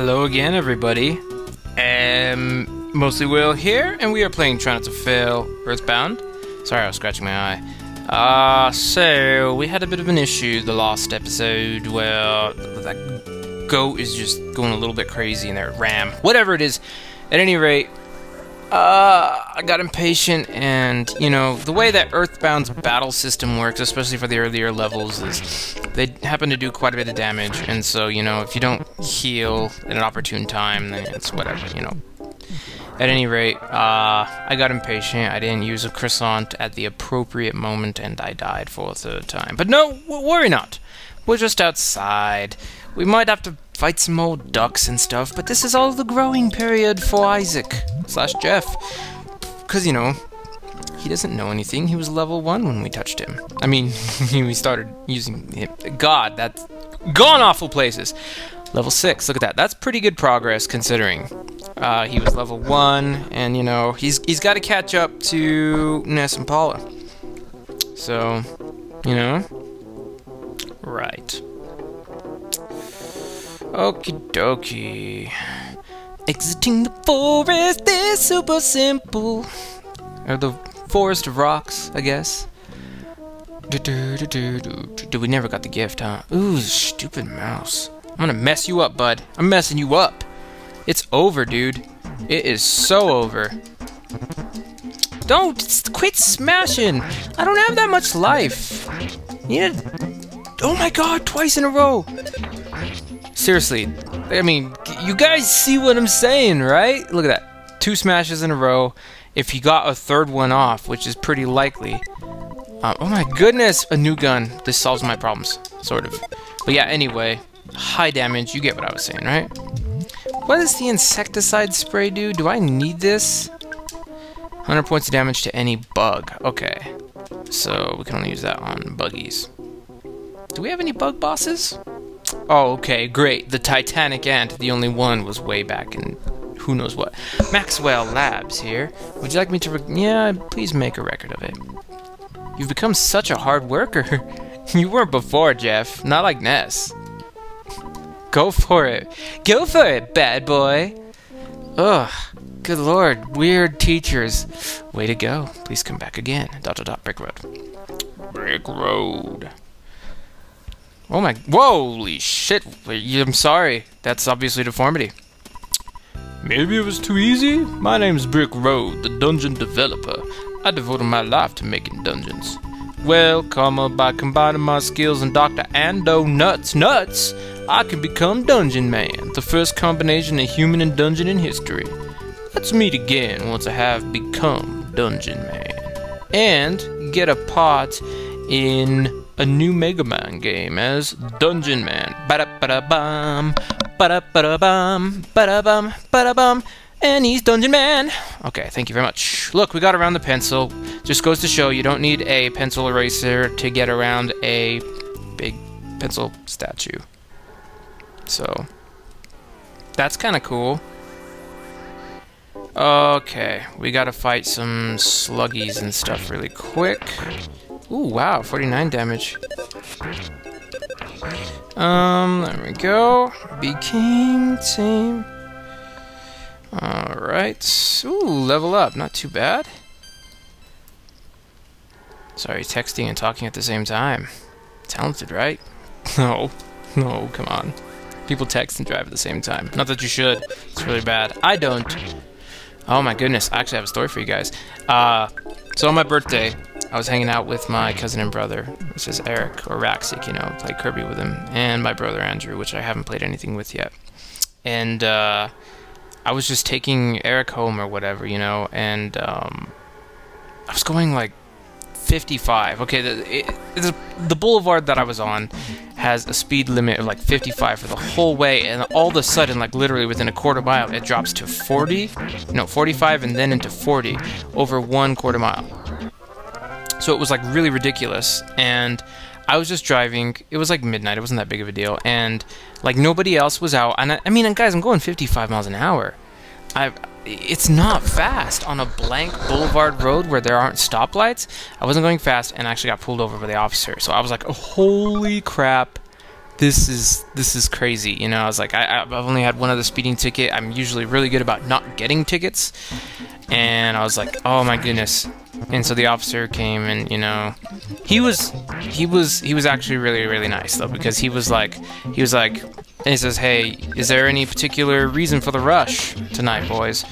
Hello again, everybody. MostlyWill here, and we are playing Try Not to Fail Earthbound. Sorry, I was scratching my eye. So we had a bit of an issue the last episode where that goat is just going a little bit crazy in there. Ram, whatever it is. At any rate, I got impatient, and you know the way that Earthbound's battle system works, especially for the earlier levels, is they happen to do quite a bit of damage, and so you know if you don't heal at an opportune time, then it's whatever, you know. At any rate, I got impatient. I didn't use a croissant at the appropriate moment, and I died for a third time. But no, worry not. We're just outside. We might have to fight some more ducks and stuff, but this is all the growing period for Isaac/Jeff. Because, you know, he doesn't know anything. He was level 1 when we touched him. I mean, we started using him. God, that's gone awful places. Level 6, look at that. That's pretty good progress considering. He was level 1, and, you know, he's got to catch up to Ness and Paula. So, you know. Right. Okie dokie. Exiting the forest is super simple. Or the forest of rocks, I guess. We never got the gift, huh? Ooh, stupid mouse. I'm gonna mess you up, bud. I'm messing you up. It's over, dude. It is so over. Don't quit smashing. I don't have that much life. You need oh my god, twice in a row. Seriously, I mean, you guys see what I'm saying, right? Look at that. 2 smashes in a row. If he got a third one off, which is pretty likely. Oh my goodness, a new gun. This solves my problems, sort of. But yeah, anyway, high damage. You get what I was saying, right? What does the insecticide spray do? Do I need this? 100 points of damage to any bug. Okay. So we can only use that on buggies. Do we have any bug bosses? Oh, okay, great. The Titanic Ant, the only one, was way back in who knows what. Maxwell Labs here. Would you like me to yeah, please make a record of it. You've become such a hard worker. You weren't before, Jeff. Not like Ness. Go for it. Go for it, bad boy. Ugh. Good lord. Weird teachers. Way to go. Please come back again. ... Brick Road. Brick Road. Oh my... Holy shit. I'm sorry. That's obviously deformity. Maybe it was too easy? My name's Brick Road, the dungeon developer. I devoted my life to making dungeons. Well, by combining my skills in Dr. Ando Nuts, I can become Dungeon Man, the first combination of human and dungeon in history. Let's meet again once I have become Dungeon Man. And get a part in a new Mega Man game as Dungeon Man. Ba-da-ba-da-bum, ba-da-ba-da-bum, ba-da-bum, ba-da-bum, and he's Dungeon Man. Okay, thank you very much. Look, we got around the pencil. Just goes to show you don't need a pencil eraser to get around a big pencil statue. So, that's kind of cool. Okay, we gotta fight some sluggies and stuff really quick. Ooh, wow, 49 damage. There we go. Became team. Alright. Ooh, level up. Not too bad. Sorry, texting and talking at the same time. Talented, right? No. No, come on. People text and drive at the same time. Not that you should. It's really bad. I don't. Oh my goodness. I actually have a story for you guys. So on my birthday, I was hanging out with my cousin and brother, which is Eric, or Raxic, you know, played Kirby with him, and my brother Andrew, which I haven't played anything with yet. And I was just taking Eric home or whatever, you know, and I was going like 55. Okay, the boulevard that I was on has a speed limit of like 55 for the whole way, and all of a sudden, like literally within a quarter mile, it drops to 45 and then into 40 over 1/4 mile. So it was like really ridiculous, and I was just driving. It was like midnight. It wasn't that big of a deal, and like nobody else was out. And I mean, guys, I'm going 55 miles an hour. It's not fast on a blank boulevard road where there aren't stoplights. I wasn't going fast, and I actually got pulled over by the officer. So I was like, oh, holy crap, this is crazy. You know, I was like, I've only had one other speeding ticket. I'm usually really good about not getting tickets. And I was like, oh my goodness. And so the officer came, and you know, he was actually really, really nice though, because he was like, and he says, hey, is there any particular reason for the rush tonight, boys?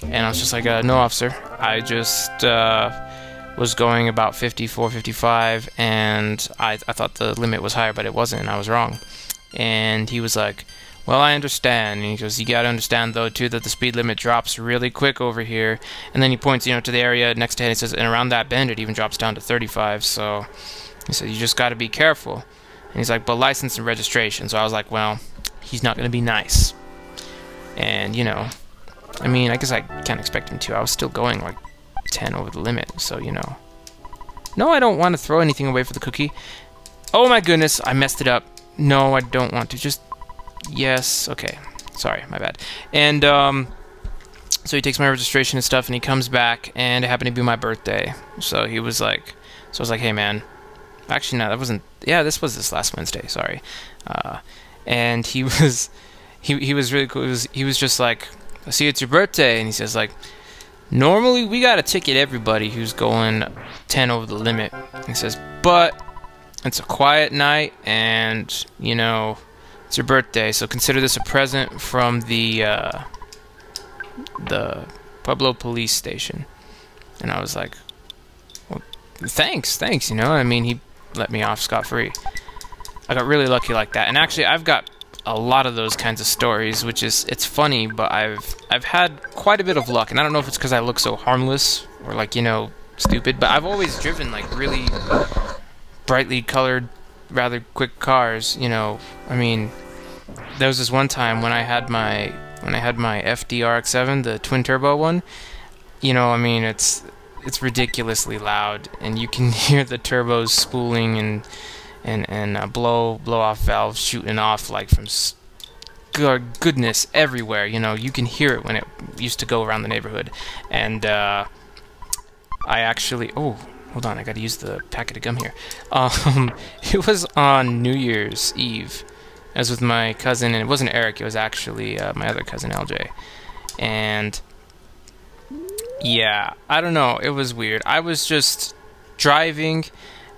And I was just like, no, officer. I just was going about 54, 55, and I thought the limit was higher, but it wasn't, and I was wrong. And he was like, well, I understand. And he goes, you gotta understand though too that the speed limit drops really quick over here. And then he points, you know, to the area next to it. He says, and around that bend it even drops down to 35. So he said, you just gotta be careful. And he's like, but license and registration. So I was like, well, he's not gonna be nice. And you know, I mean, I guess I can't expect him to. I was still going like 10 over the limit. So you know, no, I don't want to throw anything away for the cookie. Oh my goodness, I messed it up. No, I don't want to. Just yes, okay. Sorry, my bad. And so he takes my registration and stuff, and he comes back, and it happened to be my birthday. So he was like, so I was like, hey man, actually no, that wasn't. Yeah, this was this last Wednesday. Sorry. And he was really cool. He was just like, I see it's your birthday, and he says like, normally we gotta ticket everybody who's going 10 over the limit. And he says, but it's a quiet night, and you know, it's your birthday, so consider this a present from the Pueblo police station. And I was like, well, thanks, you know. I mean, he let me off scot-free. I got really lucky like that. And actually, I've got a lot of those kinds of stories, which is, it's funny, but I've had quite a bit of luck. And I don't know if it's because I look so harmless or like, you know, stupid, but I've always driven like really brightly colored, rather quick cars, you know. I mean, there was this one time when I had my FDRX7, the twin turbo one. You know, I mean, it's ridiculously loud, and you can hear the turbos spooling and blow off valves shooting off like from goodness everywhere. You know, you can hear it when it used to go around the neighborhood. And I actually, oh, hold on, I gotta use the packet of gum here. It was on New Year's Eve. I was with my cousin, and it wasn't Eric, it was actually my other cousin, LJ. And yeah, I don't know, it was weird. I was just driving,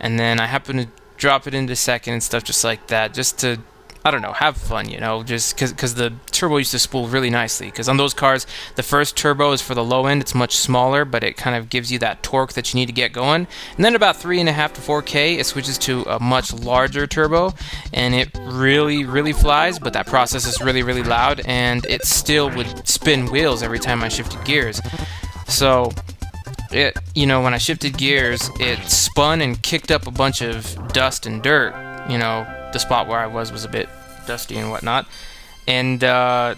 and then I happened to drop it into second and stuff just like that, just to, I don't know, have fun, you know, just because the turbo used to spool really nicely. Because on those cars, the first turbo is for the low end, it's much smaller, but it kind of gives you that torque that you need to get going. And then about 3.5 to 4K, it switches to a much larger turbo, and it really, really flies, but that process is really, really loud, and it still would spin wheels every time I shifted gears. So it, you know, when I shifted gears, it spun and kicked up a bunch of dust and dirt. You know, the spot where I was a bit dusty and whatnot, and I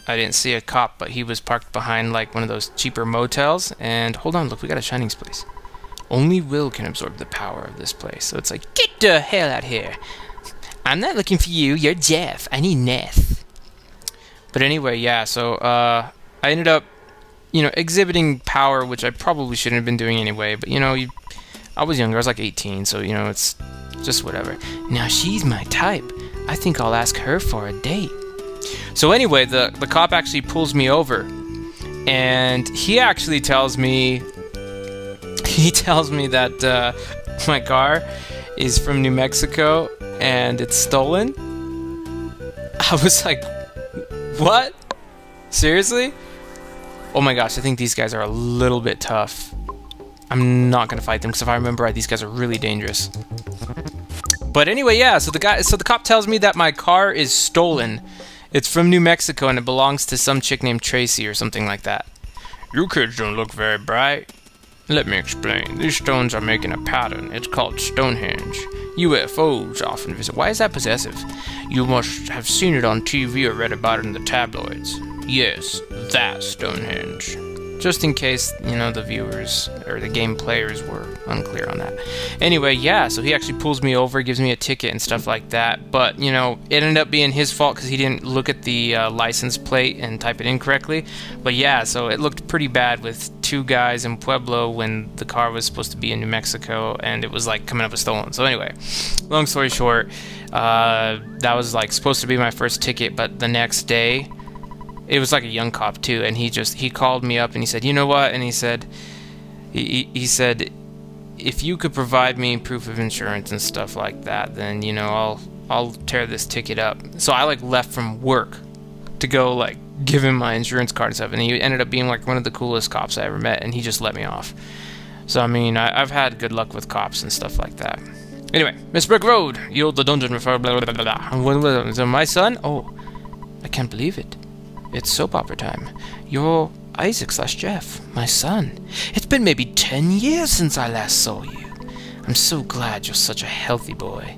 didn't see a cop, but he was parked behind like one of those cheaper motels. And hold on, look, we got a Shining's place. Only Will can absorb the power of this place. So it's like, get the hell out here. I'm not looking for you, you're Jeff. I need Neth. But anyway, yeah, so I ended up, you know, exhibiting power, which I probably shouldn't have been doing anyway, but you know, I was younger, I was like 18, so you know, it's just whatever. Now she's my type. I think I'll ask her for a date. So anyway, the cop actually pulls me over, and he actually tells me that my car is from New Mexico and it's stolen. I was like, what? Seriously? Oh my gosh, I think these guys are a little bit tough. I'm not gonna fight them because if I remember right, these guys are really dangerous. But anyway, yeah, so the cop tells me that my car is stolen. It's from New Mexico and it belongs to some chick named Tracy or something like that. You kids don't look very bright. Let me explain. These stones are making a pattern. It's called Stonehenge. UFOs often visit. Why is that possessive? You must have seen it on TV or read about it in the tabloids. Yes, that Stonehenge. just in case, you know, the viewers or the game players were unclear on that. Anyway, yeah, so he actually pulls me over, gives me a ticket and stuff like that, but, you know, it ended up being his fault because he didn't look at the license plate and type it in correctly. But yeah, so it looked pretty bad with 2 guys in Pueblo when the car was supposed to be in New Mexico, and it was like coming up as stolen. So anyway, long story short, that was like supposed to be my first ticket, but the next day, it was like a young cop too, and he called me up and he said, you know what, and he said, if you could provide me proof of insurance and stuff like that, then, you know, I'll tear this ticket up. So I like left from work to go like give him my insurance card and stuff, and he ended up being like one of the coolest cops I ever met, and he just let me off. So I mean, I've had good luck with cops and stuff like that. Anyway, Miss Brick Road, yield the dungeon refer blah blah blah blah. So my son? Oh, I can't believe it. It's soap opera time. You're Isaac/Jeff, my son. It's been maybe 10 years since I last saw you. I'm so glad you're such a healthy boy.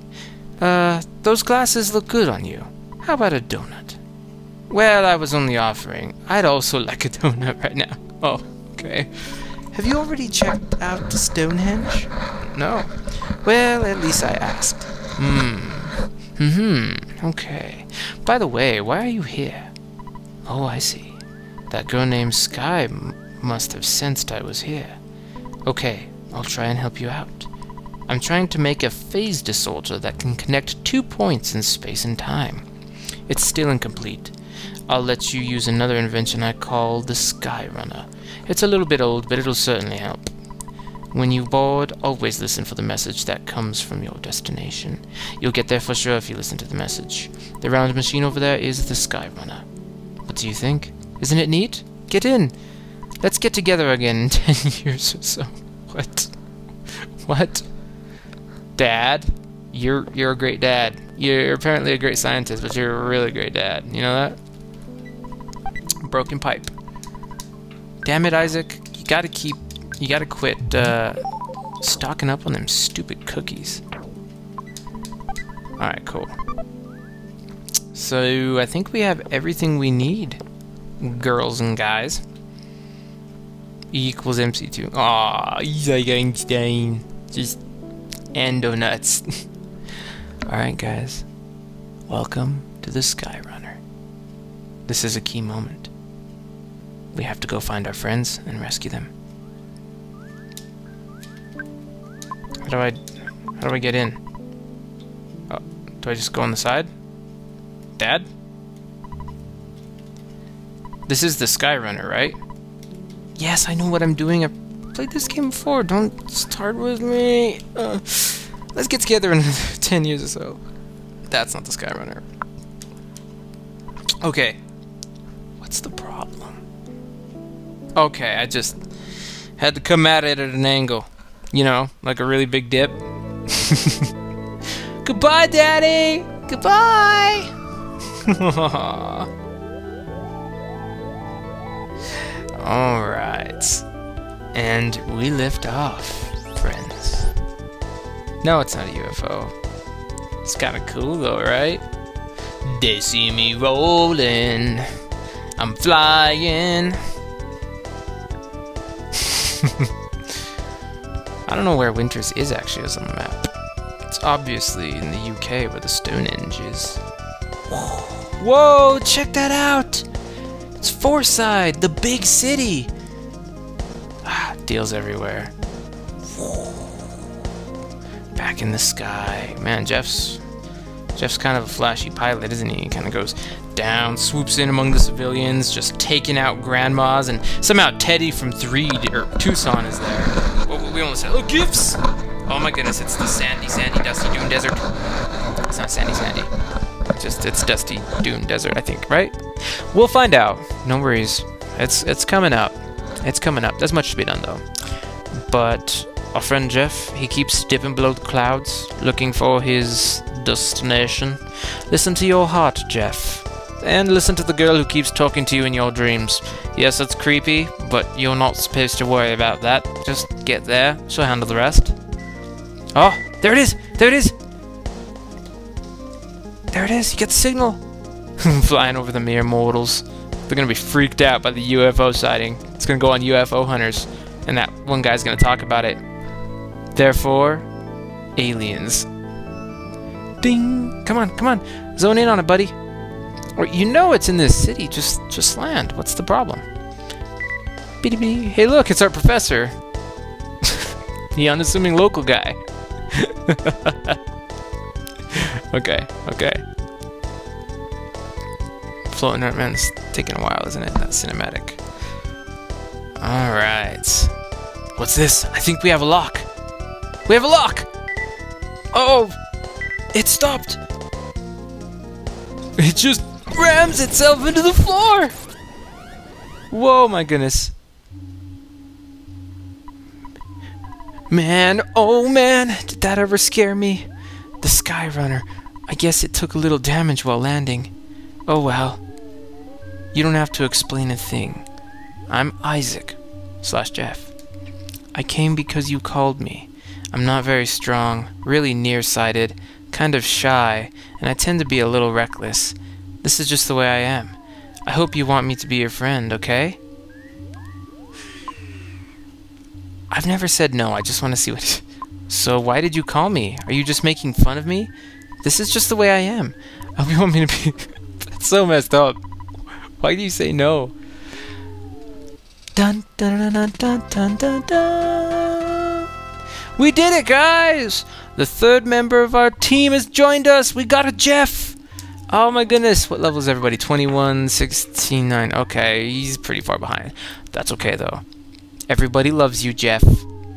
Those glasses look good on you. How about a donut? Well, I was only offering. I'd also like a donut right now. Oh, okay. Have you already checked out the Stonehenge? No. Well, at least I asked. Okay. By the way, why are you here? Oh, I see. That girl named Sky must have sensed I was here. Okay, I'll try and help you out. I'm trying to make a phase disorder that can connect 2 points in space and time. It's still incomplete. I'll let you use another invention I call the Sky Runner. It's a little bit old, but it'll certainly help. When you're bored, always listen for the message that comes from your destination. You'll get there for sure if you listen to the message. The round machine over there is the Sky Runner. What do you think? Isn't it neat? Get in. Let's get together again in 10 years or so. What? What? Dad? You're a great dad. You're apparently a great scientist, but you're a really great dad. You know that? Broken pipe. Damn it, Isaac. You gotta quit stocking up on them stupid cookies. Alright, cool. So, I think we have everything we need, girls and guys. E equals MC2. Aww, Isaac Einstein. Just endo nuts. Alright, guys. Welcome to the Sky Runner. This is a key moment. We have to go find our friends and rescue them. How do I get in? Oh, do I just go on the side? Dad? This is the Sky Runner, right? Yes, I know what I'm doing. I've played this game before. Don't start with me. Let's get together in 10 years or so. That's not the Sky Runner. Okay. What's the problem? Okay, I just had to come at it at an angle. You know, like a really big dip. Goodbye, Daddy! Goodbye! Alright. And we lift off, friends. No, it's not a UFO. It's kinda cool though, right? They see me rolling. I'm flying. I don't know where Winters is actually on the map. It's obviously in the UK where the Stonehenge is. Whoa, check that out! It's Forside, the big city! Ah, deals everywhere. Back in the sky. Man, Jeff's kind of a flashy pilot, isn't he? He kind of goes down, swoops in among the civilians, just taking out grandmas, and somehow Teddy from Tucson is there. Oh, we almost said, oh, gifts! Oh my goodness, it's the sandy, dusty dune desert. It's not sandy. It's dusty dune desert, I think, right? We'll find out. No worries. It's coming up. It's coming up. There's much to be done, though. But our friend Jeff, he keeps dipping below the clouds, looking for his destination. Listen to your heart, Jeff. And listen to the girl who keeps talking to you in your dreams. Yes, it's creepy, but you're not supposed to worry about that. Just get there. She'll handle the rest. Oh, there it is! There it is! There it is! You get the signal! Flying over the mere mortals. They're gonna be freaked out by the UFO sighting. It's gonna go on UFO hunters, and that one guy's gonna talk about it. Therefore, aliens. Ding! Come on, come on. Zone in on it, buddy. Or you know it's in this city. Just land. What's the problem? Beep-beep. Hey, look, it's our professor. The unassuming local guy. Okay, okay. Floating Earthbound's taking a while, isn't it? That cinematic. Alright. What's this? I think we have a lock. We have a lock! Oh! It stopped! It just rams itself into the floor! Whoa, my goodness. Man, oh man, did that ever scare me? The Skyrunner. I guess it took a little damage while landing. Oh well. You don't have to explain a thing. I'm Isaac/Jeff. I came because you called me. I'm not very strong, really nearsighted, kind of shy, and I tend to be a little reckless. This is just the way I am. I hope you want me to be your friend, okay? I've never said no, I just want to see what... So why did you call me? Are you just making fun of me? This is just the way I am. I hope you want me to be... That's so messed up. Why do you say no? Dun dun dun dun dun dun dun. We did it, guys! The third member of our team has joined us. We got a Jeff. Oh my goodness. What level is everybody? 21, 16, 9. Okay, he's pretty far behind. That's okay though. Everybody loves you, Jeff.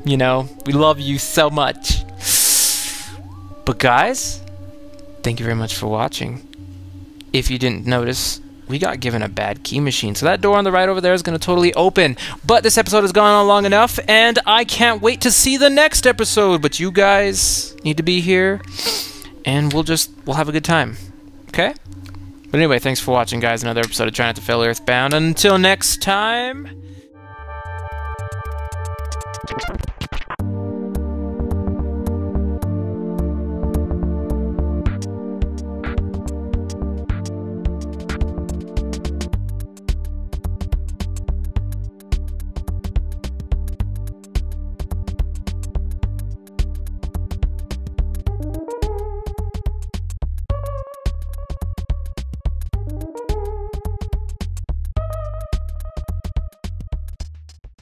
You know, we love you so much. But guys, thank you very much for watching. If you didn't notice, we got given a bad key machine. So that door on the right over there is going to totally open. But this episode has gone on long enough, and I can't wait to see the next episode. But you guys need to be here, and we'll have a good time. Okay? But anyway, thanks for watching, guys. Another episode of Try Not to Fail Earthbound. Until next time...